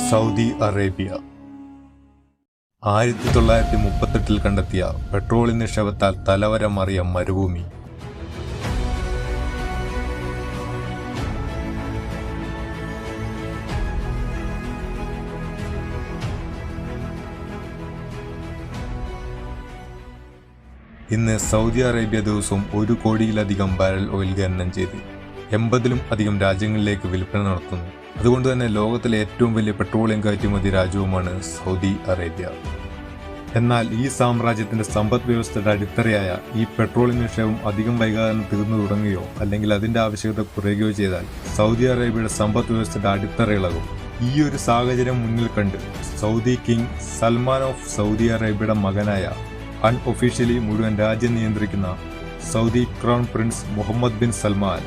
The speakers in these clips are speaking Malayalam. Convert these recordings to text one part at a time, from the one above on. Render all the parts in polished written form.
സൗദി അറേബ്യ 1938 കണ്ടെത്തിയ പെട്രോൾ നിക്ഷേപത്താൽ തലവര മാറിയ മരുഭൂമി. ഇന്ന് സൗദി അറേബ്യ ദിവസവും 1 കോടിയിലധികം ബാരൽ ഓയിൽ ഖനനം ചെയ്ത് 80-ലും അധികം രാജ്യങ്ങളിലേക്ക് വിൽപ്പന നടത്തുന്നു. അതുകൊണ്ട് തന്നെ ലോകത്തിലെ ഏറ്റവും വലിയ പെട്രോളിയം കയറ്റുമതി രാജ്യവുമാണ് സൗദി അറേബ്യ. എന്നാൽ ഈ സാമ്രാജ്യത്തിന്റെ സമ്പദ് വ്യവസ്ഥയുടെ അടിത്തറയായ ഈ പെട്രോളിയം നിക്ഷേപം അധികം വൈകാതെ തീർന്നു തുടങ്ങുകയോ അല്ലെങ്കിൽ അതിന്റെ ആവശ്യകത കുറയുകയോ ചെയ്താൽ സൗദി അറേബ്യയുടെ സമ്പദ് വ്യവസ്ഥയുടെ അടിത്തറ ഇളകും. ഈ ഒരു സാഹചര്യം മുന്നിൽ കണ്ട് Saudi king Salman of Saudi അറേബ്യയുടെ മകനായ അൺഒഫീഷ്യലി മുഴുവൻ രാജ്യം നിയന്ത്രിക്കുന്ന Saudi crown prince Mohammed bin Salman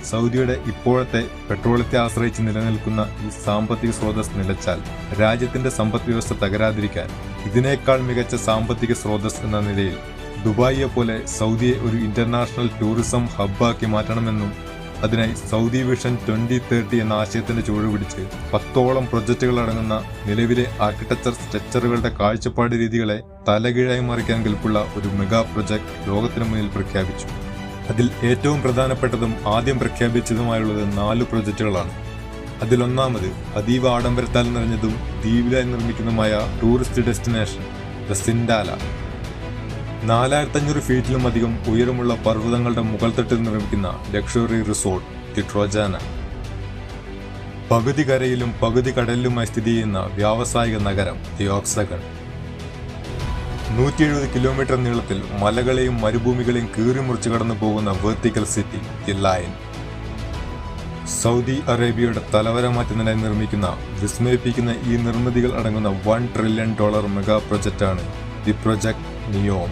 സൗദിയുടെ ഇപ്പോഴത്തെ പെട്രോളത്തെ ആശ്രയിച്ച് നിലനിൽക്കുന്ന ഈ സാമ്പത്തിക സ്രോതസ് നിലച്ചാൽ രാജ്യത്തിന്റെ സമ്പദ് വ്യവസ്ഥ തകരാതിരിക്കാൻ ഇതിനേക്കാൾ മികച്ച സാമ്പത്തിക സ്രോതസ് എന്ന നിലയിൽ ദുബായിയെ പോലെ സൗദിയെ ഒരു ഇന്റർനാഷണൽ ടൂറിസം ഹബ്ബാക്കി മാറ്റണമെന്നും അതിനായി സൗദി വിഷൻ 2030 എന്ന ആശയത്തിന്റെ ചുവടുപിടിച്ച് 10ഓളം പ്രൊജക്ടുകൾ അടങ്ങുന്ന നിലവിലെ ആർക്കിടെക്ചർ സ്ട്രക്ചറുകളുടെ കാഴ്ചപ്പാട് രീതികളെ തലകീഴായി മറിക്കാൻ കെൽപ്പുള്ള ഒരു മെഗാ പ്രൊജക്ട് ലോകത്തിന് മുന്നിൽ പ്രഖ്യാപിച്ചു. അതിൽ ഏറ്റവും പ്രധാനപ്പെട്ടതും ആദ്യം പ്രഖ്യാപിച്ചതുമായുള്ളത് 4 പ്രൊജക്ടുകളാണ്. അതിലൊന്നാമത് അതീവ ആഡംബരത്താൽ നിറഞ്ഞതും ദ്വീപിലായി നിർമ്മിക്കുന്നതുമായ ടൂറിസ്റ്റ് ഡെസ്റ്റിനേഷൻ ദ സിൻഡാല. 4500 ഫീറ്റിലും അധികം ഉയരമുള്ള പർവ്വതങ്ങളുടെ മുകൾ തട്ടിൽ നിർമ്മിക്കുന്ന ലക്ഷറി റിസോർട്ട് ദി ട്രോജാന. പകുതി കരയിലും പകുതി കടലിലുമായി സ്ഥിതി ചെയ്യുന്ന വ്യാവസായിക നഗരം ദി ഓക്സഗൺ. 170 കിലോമീറ്റർ നീളത്തിൽ മലകളെയും മരുഭൂമികളെയും കീറിമുറിച്ച് കടന്നു പോകുന്ന vertical city the line. Saudi അറേബ്യയുടെ തലവര മാറ്റുന്നതിനായി നിർമ്മിക്കുന്ന വിസ്മയിപ്പിക്കുന്ന ഈ നിർമ്മിതികൾ അടങ്ങുന്ന $1 ട്രില്യൺ മെഗാ പ്രൊജക്റ്റാണ് the project Neom.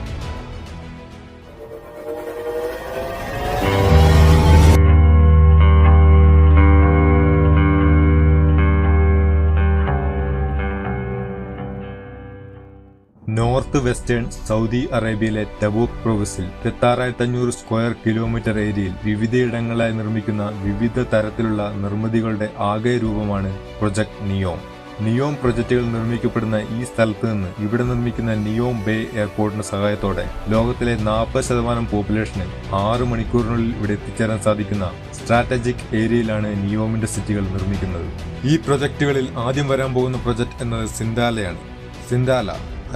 North western Saudi അറേബ്യയിലെ ടബൂക്ക് പ്രൊവിൻസിൽ 26,500 സ്ക്വയർ കിലോമീറ്റർ ഏരിയയിൽ വിവിധയിടങ്ങളായി നിർമ്മിക്കുന്ന വിവിധ തരത്തിലുള്ള നിർമ്മിതികളുടെ ആകെ രൂപമാണ് പ്രൊജക്ട് നിയോം. നിയോം പ്രൊജക്ടുകൾ നിർമ്മിക്കപ്പെടുന്ന ഈ സ്ഥലത്ത് നിന്ന് ഇവിടെ നിർമ്മിക്കുന്ന നിയോം ബേ എയർപോർട്ടിന്റെ സഹായത്തോടെ ലോകത്തിലെ 40% പോപ്പുലേഷന് 6 മണിക്കൂറിനുള്ളിൽ ഇവിടെ എത്തിച്ചേരാൻ സാധിക്കുന്ന സ്ട്രാറ്റജിക് ഏരിയയിലാണ് നിയോമിന്റെ സിറ്റികൾ നിർമ്മിക്കുന്നത്. ഈ പ്രൊജക്ടുകളിൽ ആദ്യം വരാൻ പോകുന്ന പ്രൊജക്ട് എന്നത് സിൻഡാലയാണ്. സിൻഡാല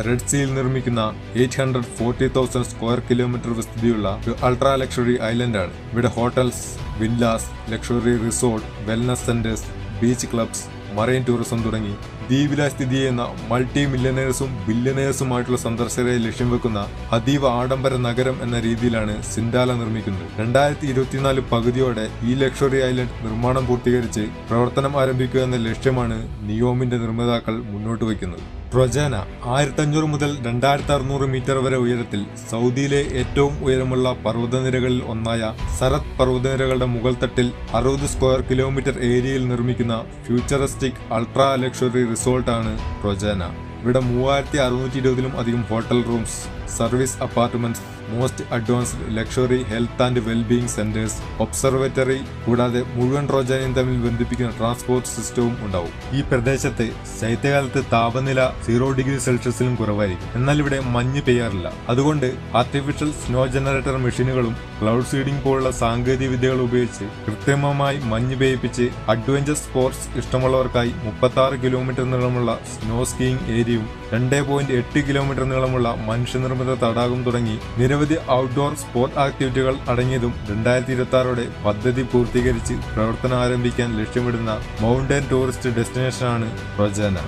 റെഡ് സീയിൽ നിർമ്മിക്കുന്ന 840,000 സ്ക്വയർ കിലോമീറ്റർ വിസ്തൃതിയുള്ള ഒരു അൾട്രാ ലക്ഷറി ഐലൻഡാണ്. ഇവിടെ hotels, villas, luxury resort, wellness centres, beach clubs, marine tourism തുടങ്ങി ദ്വീപിലായി സ്ഥിതി ചെയ്യുന്ന മൾട്ടി മില്യനേഴ്സും ബില്യനേഴ്സുമായിട്ടുള്ള സന്ദർശകരെ ലക്ഷ്യം വെക്കുന്ന അതീവ ആഡംബര നഗരം എന്ന രീതിയിലാണ് സിൻഡാല നിർമ്മിക്കുന്നത്. 2024 പകുതിയോടെ ഈ ലക്ഷറി ഐലൻഡ് നിർമ്മാണം പൂർത്തീകരിച്ച് പ്രവർത്തനം ആരംഭിക്കുക എന്ന ലക്ഷ്യമാണ് നിയോമിന്റെ നിർമ്മാതാക്കൾ മുന്നോട്ട് വയ്ക്കുന്നത്. ട്രോജാന 1500 മുതൽ 2600 മീറ്റർ വരെ ഉയരത്തിൽ സൗദിയിലെ ഏറ്റവും ഉയരമുള്ള പർവ്വതനിരകളിൽ ഒന്നായ സറത്ത് പർവ്വതനിരകളുടെ മുകൾ തട്ടിൽ 60 സ്ക്വയർ കിലോമീറ്റർ ഏരിയയിൽ നിർമ്മിക്കുന്ന ഫ്യൂച്ചറിസ്റ്റിക് അൾട്രാ ലക്ഷറി റിസോർട്ടാണ് ട്രോജാന. ഇവിടെ 3620-ലും അധികം hotel rooms, service apartments, most advanced luxury health and wellbeing centres, observatory കൂടാതെ മുഴുവൻ ട്രോജാനയും തമ്മിൽ ബന്ധിപ്പിക്കുന്ന ട്രാൻസ്പോർട്ട് സിസ്റ്റവും ഉണ്ടാവും. ഈ പ്രദേശത്ത് ശൈത്യകാലത്ത് താപനില 0 ഡിഗ്രി സെൽഷ്യസിലും കുറവായിരിക്കും. എന്നാൽ ഇവിടെ മഞ്ഞ് പെയ്യാറില്ല. അതുകൊണ്ട് ആർട്ടിഫിഷ്യൽ സ്നോ ജനറേറ്റർ മെഷീനുകളും ക്ലൗഡ് സീഡിംഗ് പോലുള്ള സാങ്കേതിക വിദ്യകൾ ഉപയോഗിച്ച് കൃത്രിമമായി മഞ്ഞ് പെയ്യിപ്പിച്ച് അഡ്വഞ്ചർ സ്പോർട്സ് ഇഷ്ടമുള്ളവർക്കായി 36 കിലോമീറ്റർ നീളമുള്ള സ്നോ സ്കീയിങ് ഏരിയയും 2.8 കിലോമീറ്റർ നീളമുള്ള മനുഷ്യനിർമ്മിത തടാകം തുടങ്ങി നിരവധി ഔട്ട്ഡോർ സ്പോർട്ട് ആക്ടിവിറ്റികൾ അടങ്ങിയതും 2026 പദ്ധതി പൂർത്തീകരിച്ച് പ്രവർത്തനം ആരംഭിക്കാൻ ലക്ഷ്യമിടുന്ന മൗണ്ടൻ ടൂറിസ്റ്റ് ഡെസ്റ്റിനേഷനാണ് ട്രോജാന.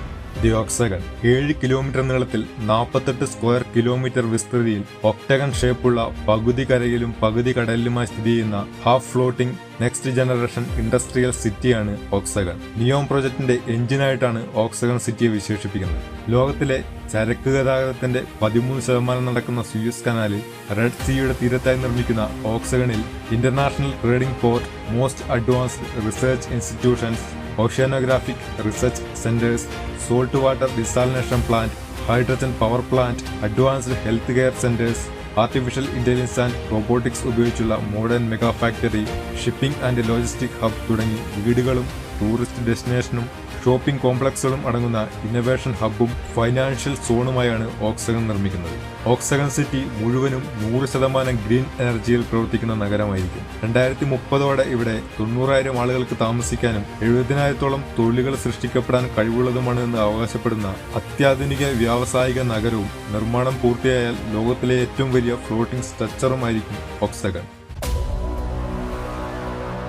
ദി ഓക്സഗൺ 7 കിലോമീറ്റർ നീളത്തിൽ 48 സ്ക്വയർ കിലോമീറ്റർ വിസ്തൃതിയിൽ ഒക്ടഗൺ ഷേപ്പുള്ള പകുതി കരയിലും പകുതി കടലിലുമായി സ്ഥിതി ചെയ്യുന്ന half floating next generation industrial സിറ്റിയാണ് ഓക്സഗൺ. നിയോം പ്രൊജക്ടിന്റെ എഞ്ചിനായിട്ടാണ് ഓക്സഗൺ സിറ്റിയെ വിശേഷിപ്പിക്കുന്നത്. ലോകത്തിലെ ചരക്ക് ഗതാഗതത്തിന്റെ 13% നടക്കുന്ന സൂയസ് കനാലിൽ റെഡ് സീയുടെ തീരത്തായി നിർമ്മിക്കുന്ന ഓക്സഗണിൽ international trading port, most advanced research institutions, oceanographic research centres, salt water desalination plant, hydrogen power plant, advanced health care centres, artificial intelligence and robotics ഉപയോഗിച്ചുള്ള modern mega factory, shipping and logistic hub തുടങ്ങി വീടുകളും ടൂറിസ്റ്റ് ഡെസ്റ്റിനേഷനും ഷോപ്പിംഗ് കോംപ്ലക്സുകളും അടങ്ങുന്ന ഇന്നൊവേഷൻ ഹബ്ബും ഫൈനാൻഷ്യൽ സോണുമായാണ് ഓക്സഗൺ നിർമ്മിക്കുന്നത്. ഓക്സഗൺ സിറ്റി മുഴുവനും 100% ഗ്രീൻ എനർജിയിൽ പ്രവർത്തിക്കുന്ന നഗരമായിരിക്കും. 2030 ഇവിടെ 90,000 ആളുകൾക്ക് താമസിക്കാനും 70,000-ഓളം തൊഴിലുകൾ സൃഷ്ടിക്കപ്പെടാൻ കഴിവുള്ളതുമാണ് എന്ന് അവകാശപ്പെടുന്ന അത്യാധുനിക വ്യാവസായിക നഗരവും നിർമ്മാണം പൂർത്തിയായാൽ ലോകത്തിലെ ഏറ്റവും വലിയ ഫ്ലോട്ടിംഗ് സ്ട്രക്ചറുമായിരിക്കും ഓക്സഗൺ.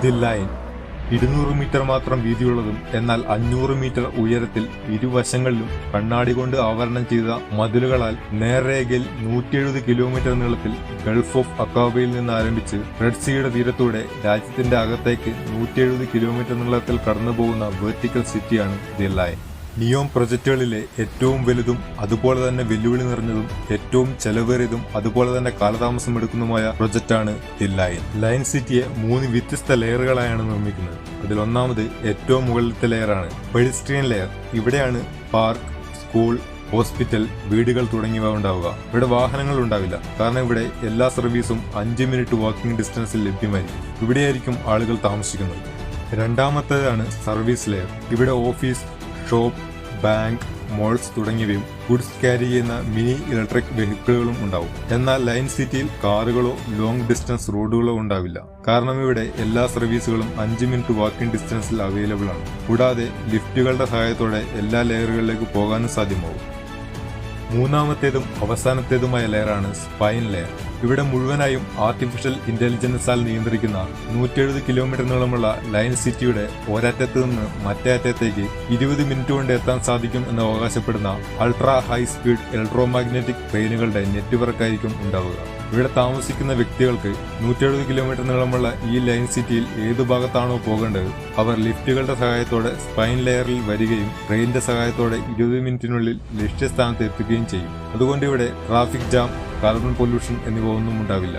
ദി ലൈൻ 200 മീറ്റർ മാത്രം വീതിയുള്ളതും എന്നാൽ 500 മീറ്റർ ഉയരത്തിൽ ഇരുവശങ്ങളിലും കണ്ണാടി കൊണ്ട് ആവരണം ചെയ്ത മതിലുകളാൽ നേർരേഖയിൽ 170 കിലോമീറ്റർ നീളത്തിൽ ഗൾഫ് ഓഫ് അക്കാബയിൽ നിന്ന് ആരംഭിച്ച് റെഡ് സീയുടെ തീരത്തൂടെ രാജ്യത്തിന്റെ അകത്തേക്ക് 170 കിലോമീറ്റർ നീളത്തിൽ കടന്നുപോകുന്ന വെർട്ടിക്കൽ സിറ്റിയാണ് ദി ലൈൻ. നിയോം പ്രൊജക്ടുകളിലെ ഏറ്റവും വലുതും അതുപോലെ തന്നെ വെല്ലുവിളി നിറഞ്ഞതും ഏറ്റവും ചെലവേറിയതും അതുപോലെ തന്നെ കാലതാമസം എടുക്കുന്നതുമായ പ്രൊജക്റ്റാണ് ദി ലൈൻ. ലൈൻ സിറ്റിയെ 3 വ്യത്യസ്ത ലെയറുകളായാണ് നിർമ്മിക്കുന്നത്. അതിൽ ഒന്നാമത് ഏറ്റവും മുകളിലത്തെ ലെയറാണ് പെഡിസ്ട്രിയൻ ലെയർ. ഇവിടെയാണ് പാർക്ക്, സ്കൂൾ, ഹോസ്പിറ്റൽ, വീടുകൾ തുടങ്ങിയവ ഉണ്ടാവുക. ഇവിടെ വാഹനങ്ങൾ ഉണ്ടാവില്ല, കാരണം ഇവിടെ എല്ലാ സർവീസും 5 മിനിറ്റ് വാക്കിംഗ് ഡിസ്റ്റൻസിൽ ലഭ്യമായിരിക്കും. ഇവിടെയായിരിക്കും ആളുകൾ താമസിക്കുന്നത്. രണ്ടാമത്തേതാണ് സർവീസ് ലെയർ. ഇവിടെ ഓഫീസ്, ഷോപ്പ്, ബാങ്ക്, മോൾസ് തുടങ്ങിയവയും ഗുഡ്സ് ക്യാരി ചെയ്യുന്ന മിനി ഇലക്ട്രിക് വെഹിക്കിളുകളും ഉണ്ടാവും. എന്നാൽ ലൈൻ സിറ്റിയിൽ കാറുകളോ ലോങ് ഡിസ്റ്റൻസ് റോഡുകളോ ഉണ്ടാവില്ല, കാരണം ഇവിടെ എല്ലാ സർവീസുകളും 5 മിനിറ്റ് വാക്കിംഗ് ഡിസ്റ്റൻസിൽ അവൈലബിൾ ആണ്. കൂടാതെ ലിഫ്റ്റുകളുടെ സഹായത്തോടെ എല്ലാ ലെയറുകളിലേക്ക് പോകാനും സാധ്യമാവും. മൂന്നാമത്തേതും അവസാനത്തേതുമായ ലെയറാണ് സ്പൈൻ ലെയർ. ഇവിടെ മുഴുവനായും ആർട്ടിഫിഷ്യൽ ഇന്റലിജൻസാൽ നിയന്ത്രിക്കുന്ന 170 കിലോമീറ്റർ നീളമുള്ള ലൈൻ സിറ്റിയുടെ ഒരറ്റത്ത് നിന്ന് മറ്റേ അറ്റത്തേക്ക് 20 മിനിറ്റ് കൊണ്ട് എത്താൻ സാധിക്കും എന്ന് അവകാശപ്പെടുന്ന അൾട്രാ ഹൈ സ്പീഡ് ഇലക്ട്രോമാഗ്നറ്റിക് ട്രെയിനുകളുടെ നെറ്റ്വർക്കായിരിക്കും ഉണ്ടാവുക. ഇവിടെ താമസിക്കുന്ന വ്യക്തികൾക്ക് 170 കിലോമീറ്റർ നീളമുള്ള ഈ ലൈൻ സിറ്റിയിൽ ഏതു ഭാഗത്താണോ പോകേണ്ടത് അവർ ലിഫ്റ്റുകളുടെ സഹായത്തോടെ സ്പൈൻ ലെയറിൽ വരികയും ട്രെയിനിന്റെ സഹായത്തോടെ 20 മിനിറ്റിനുള്ളിൽ ലക്ഷ്യസ്ഥാനത്ത് എത്തുകയും ചെയ്യും. അതുകൊണ്ട് ഇവിടെ ട്രാഫിക് ജാം, കാർബൺ പൊല്യൂഷൻ എന്നിവ ഒന്നും ഉണ്ടാവില്ല.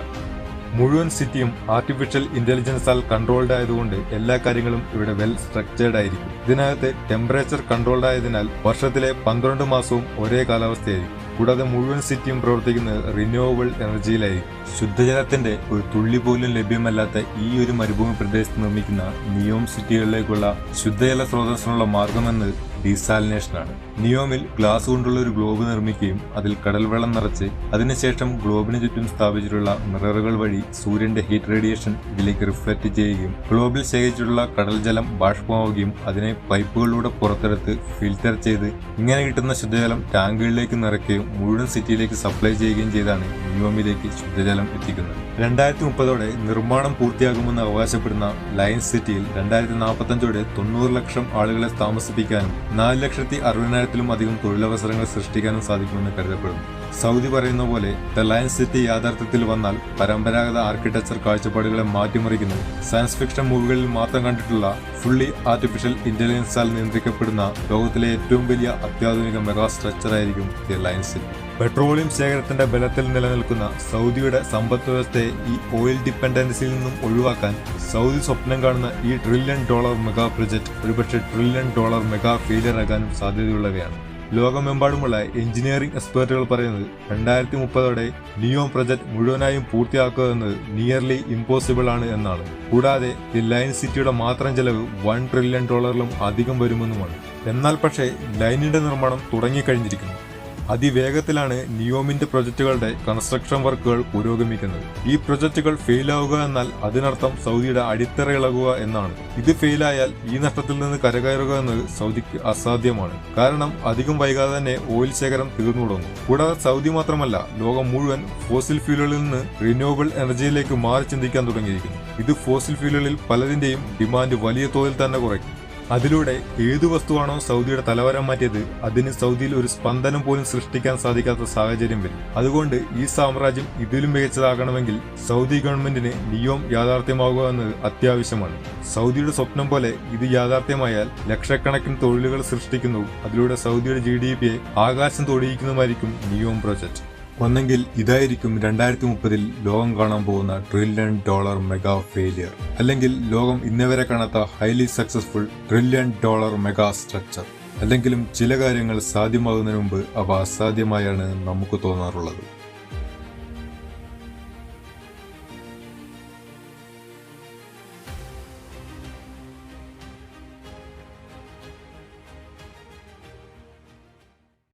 മുഴുവൻ സിറ്റിയും ആർട്ടിഫിഷ്യൽ ഇന്റലിജൻസാൽ കൺട്രോൾഡ് ആയതുകൊണ്ട് എല്ലാ കാര്യങ്ങളും ഇവിടെ വെൽ സ്ട്രക്ചേർഡ് ആയിരിക്കും. ഇതിനകത്ത് ടെമ്പറേച്ചർ കൺട്രോൾഡ് ആയതിനാൽ വർഷത്തിലെ 12 മാസവും ഒരേ കാലാവസ്ഥയായിരിക്കും. കൂടാതെ മുഴുവൻ സിറ്റിയും പ്രവർത്തിക്കുന്നത് റിന്യൂവബിൾ എനർജിയിലായിരിക്കും. ശുദ്ധജലത്തിന്റെ ഒരു തുള്ളി പോലും ലഭ്യമല്ലാത്ത ഈ ഒരു മരുഭൂമി പ്രദേശത്ത് നിർമ്മിക്കുന്ന നിയോം സിറ്റികളിലേക്കുള്ള ശുദ്ധജല സ്രോതസ്സിനുള്ള മാർഗമെന്ന് ഡീസാലിനേഷനാണ്. നിയോമിൽ ഗ്ലാസ് കൊണ്ടുള്ള ഒരു ഗ്ലോബ് നിർമ്മിക്കുകയും അതിൽ കടൽ വെള്ളം നിറച്ച് അതിനുശേഷം ഗ്ലോബിന് ചുറ്റും സ്ഥാപിച്ചിട്ടുള്ള മിററുകൾ വഴി സൂര്യന്റെ ഹീറ്റ് റേഡിയേഷൻ ഇതിലേക്ക് റിഫ്ലക്ട് ചെയ്യുകയും ഗ്ലോബിൽ ശേഖരിച്ചിട്ടുള്ള കടൽ ജലം ബാഷ്പമാവുകയും അതിനെ പൈപ്പുകളിലൂടെ പുറത്തെടുത്ത് ഫിൽറ്റർ ചെയ്ത് ഇങ്ങനെ കിട്ടുന്ന ശുദ്ധജലം ടാങ്കുകളിലേക്ക് നിറയ്ക്കുകയും മുഴുവൻ സിറ്റിയിലേക്ക് സപ്ലൈ ചെയ്യുകയും ചെയ്താണ് നിയോമിലേക്ക് ശുദ്ധജലം എത്തിക്കുന്നത്. 2030 നിർമ്മാണം പൂർത്തിയാകുമെന്ന് അവകാശപ്പെടുന്ന ലൈൻ സിറ്റിയിൽ 2045 90 ലക്ഷം ആളുകളെ താമസിപ്പിക്കാനും 4,60,000-ലും അധികം തൊഴിലവസരങ്ങൾ സൃഷ്ടിക്കാനും സാധിക്കുമെന്ന് കരുതപ്പെടുന്നു. സൗദി പറയുന്ന പോലെ ദ ലൈൻ സിറ്റി യാഥാർത്ഥ്യത്തിൽ വന്നാൽ പരമ്പരാഗത ആർക്കിടെക്ചർ കാഴ്ചപ്പാടുകളെ മാറ്റിമറിക്കുന്നു. സയൻസ് ഫിക്ഷൻ മൂവികളിൽ മാത്രം കണ്ടിട്ടുള്ള ഫുള്ളി ആർട്ടിഫിഷ്യൽ ഇന്റലിജൻസാൽ നിയന്ത്രിക്കപ്പെടുന്ന ലോകത്തിലെ ഏറ്റവും വലിയ അത്യാധുനിക മെഗാ സ്ട്രക്ചർ ആയിരിക്കും ദി ലൈൻ സിറ്റി. പെട്രോളിയം ശേഖരത്തിന്റെ ബലത്തിൽ നിലനിൽക്കുന്ന സൗദിയുടെ സമ്പദ് വ്യവസ്ഥയെ ഈ ഓയിൽ ഡിപ്പെൻഡൻസിയിൽ നിന്നും ഒഴിവാക്കാൻ സൗദി സ്വപ്നം കാണുന്ന ഈ $1 ട്രില്യൺ മെഗാ പ്രൊജക്ട് ഒരുപക്ഷെ $1 ട്രില്യൺ മെഗാ ഫെയിലിയർ ആകാനും സാധ്യതയുള്ളവയാണ്. ലോകമെമ്പാടുമുള്ള എഞ്ചിനീയറിംഗ് എക്സ്പെർട്ടുകൾ പറയുന്നത് 2030 നിയോം പ്രൊജക്ട് മുഴുവനായും പൂർത്തിയാക്കുക എന്നത് നിയർലി ഇമ്പോസിബിൾ ആണ് എന്നാണ്. കൂടാതെ ദി ലൈൻ സിറ്റിയുടെ മാത്രം ചെലവ് $1 ട്രില്യൺ അധികം വരുമെന്നുമാണ്. എന്നാൽ പക്ഷേ ലൈനിന്റെ നിർമ്മാണം തുടങ്ങിക്കഴിഞ്ഞിരിക്കുന്നു. അതിവേഗത്തിലാണ് നിയോമിന്റെ പ്രൊജക്ടുകളുടെ കൺസ്ട്രക്ഷൻ വർക്കുകൾ പുരോഗമിക്കുന്നത്. ഈ പ്രൊജക്ടുകൾ ഫെയിലാവുക എന്നാൽ അതിനർത്ഥം സൗദിയുടെ അടിത്തറ ഇളകുക എന്നാണ്. ഇത് ഫെയിലായാൽ ഈ നഷ്ടത്തിൽ നിന്ന് കരകയറുക എന്നത് സൗദിക്ക് അസാധ്യമാണ്. കാരണം അധികം വൈകാതെ തന്നെ ഓയിൽ ശേഖരം തീർന്നു തുടങ്ങും. കൂടാതെ സൗദി മാത്രമല്ല, ലോകം മുഴുവൻ ഫോസിൽ ഫ്യൂലുകളിൽ നിന്ന് റിന്യൂവബിൾ എനർജിയിലേക്ക് മാറി ചിന്തിക്കാൻ തുടങ്ങിയിരിക്കുന്നു. ഇത് ഫോസിൽ ഫ്യൂലുകളിൽ പലതിന്റെയും ഡിമാൻഡ് വലിയ തോതിൽ തന്നെ കുറയ്ക്കും. അതിലൂടെ ഏതു വസ്തുവാണോ സൗദിയുടെ തലവരം മാറ്റിയത് അതിന് സൗദിയിൽ ഒരു സ്പന്ദനം പോലും സൃഷ്ടിക്കാൻ സാധിക്കാത്ത സാഹചര്യം വരും. അതുകൊണ്ട് ഈ സാമ്രാജ്യം ഇതിലും മികച്ചതാകണമെങ്കിൽ സൗദി ഗവൺമെന്റിന് നിയോം യാഥാർത്ഥ്യമാകുക എന്നത് അത്യാവശ്യമാണ്. സൗദിയുടെ സ്വപ്നം പോലെ ഇത് യാഥാർത്ഥ്യമായാൽ ലക്ഷക്കണക്കിന് തൊഴിലുകൾ സൃഷ്ടിക്കുന്നതും അതിലൂടെ സൗദിയുടെ GDP-യെ ആകാശം തൊടിയിക്കുന്നതുമായിരിക്കും നിയോം പ്രൊജക്ട്. ഒന്നെങ്കിൽ ഇതായിരിക്കും 2030 ലോകം കാണാൻ പോകുന്ന $1 ട്രില്യൺ മെഗാ ഫെയിലിയർ, അല്ലെങ്കിൽ ലോകം ഇന്നേവരെ കാണാത്ത highly successful $1 trillion mega structure. അല്ലെങ്കിലും ചില കാര്യങ്ങൾ സാധ്യമാകുന്നതിന് മുമ്പ് അവ അസാധ്യമായാണ് നമുക്ക് തോന്നാറുള്ളത്.